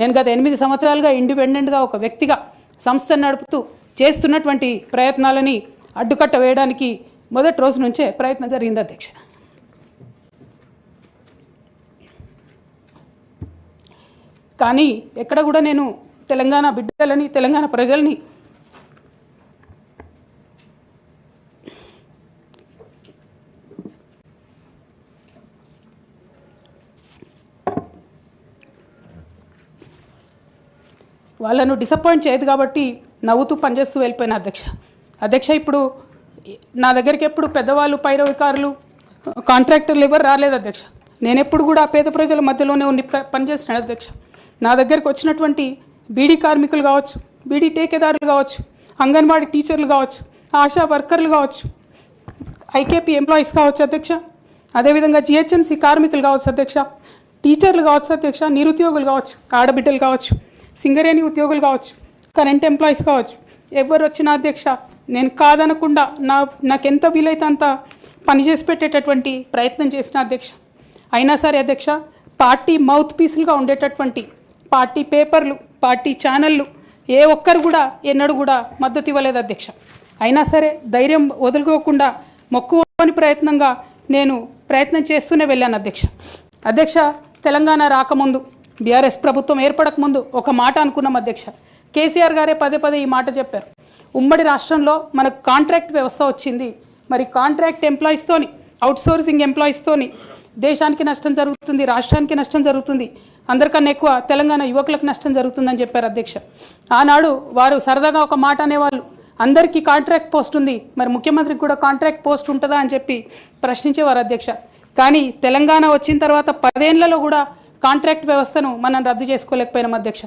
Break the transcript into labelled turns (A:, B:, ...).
A: నేను గత 8 సంవత్సరాలుగా ఇండిపెండెంట్గా ఒక వ్యక్తిగా సంస్థను నడుపుతూ చేస్తున్నటువంటి ప్రయత్నాలని అడ్డుకట్ట వేయడానికి మొదటి రోజు నుంచే ప్రయత్నం జరిగింది అధ్యక్ష. కానీ ఎక్కడ కూడా నేను తెలంగాణ బిడ్డలని తెలంగాణ ప్రజల్ని వాళ్ళను డిసప్పాయింట్ చేయదు కాబట్టి నవ్వుతూ పనిచేస్తూ వెళ్ళిపోయిన అధ్యక్ష ఇప్పుడు నా దగ్గరికి ఎప్పుడు పెద్దవాళ్ళు పైరవికారులు కాంట్రాక్టర్లు ఎవరు రాలేదు అధ్యక్ష. నేను ఎప్పుడు కూడా పేద ప్రజల మధ్యలోనే ఉండి పనిచేస్తున్నాను అధ్యక్ష. నా దగ్గరికి వచ్చినటువంటి బీడీ కార్మికులు కావచ్చు, బీడీ టేకేదారులు కావచ్చు, అంగన్వాడీ టీచర్లు కావచ్చు, ఆశా వర్కర్లు కావచ్చు, ఐకేపీ ఎంప్లాయీస్ కావచ్చు అధ్యక్ష, అదేవిధంగా జిహెచ్ఎంసీ కార్మికులు కావచ్చు అధ్యక్ష, టీచర్లు కావచ్చు అధ్యక్ష, నిరుద్యోగులు కావచ్చు, ఆడబిడ్డలు కావచ్చు, సింగరేణి ఉద్యోగులు కావచ్చు, కరెంట్ ఎంప్లాయీస్ కావచ్చు, ఎవరు వచ్చినా అధ్యక్ష నేను కాదనకుండా నాకెంత వీలైతే అంత పనిచేసి పెట్టేటటువంటి ప్రయత్నం చేసిన అధ్యక్ష. అయినా సరే అధ్యక్ష పార్టీ మౌత్ పీసులుగా ఉండేటటువంటి పార్టీ పేపర్లు, పార్టీ ఛానళ్ళు ఏ ఒక్కరు కూడా ఎన్నడూ కూడా మద్దతు ఇవ్వలేదు అధ్యక్ష. అయినా సరే ధైర్యం వదులుకోకుండా మొక్కువని ప్రయత్నంగా నేను ప్రయత్నం చేస్తూనే వెళ్ళాను అధ్యక్ష. తెలంగాణ రాకముందు బీఆర్ఎస్ ప్రభుత్వం ఏర్పడకముందు ఒక మాట అనుకున్నాం అధ్యక్ష. కేసీఆర్ గారే పదే ఈ మాట చెప్పారు. ఉమ్మడి రాష్ట్రంలో మనకు కాంట్రాక్ట్ వ్యవస్థ వచ్చింది, మరి కాంట్రాక్ట్ ఎంప్లాయీస్తోని అవుట్సోర్సింగ్ ఎంప్లాయీస్తోని దేశానికి నష్టం జరుగుతుంది, రాష్ట్రానికి నష్టం జరుగుతుంది, అందరికన్నా ఎక్కువ తెలంగాణ యువకులకు నష్టం జరుగుతుందని చెప్పారు అధ్యక్ష. ఆనాడు వారు సరదాగా ఒక మాట అనేవాళ్ళు, అందరికీ కాంట్రాక్ట్ పోస్ట్ ఉంది, మరి ముఖ్యమంత్రికి కూడా కాంట్రాక్ట్ పోస్ట్ ఉంటుందా అని చెప్పి ప్రశ్నించేవారు అధ్యక్ష. కానీ తెలంగాణ వచ్చిన తర్వాత 10 ఏళ్లలో కూడా కాంట్రాక్ట్ వ్యవస్థను మనం రద్దు చేసుకోలేకపోయినాం అధ్యక్ష.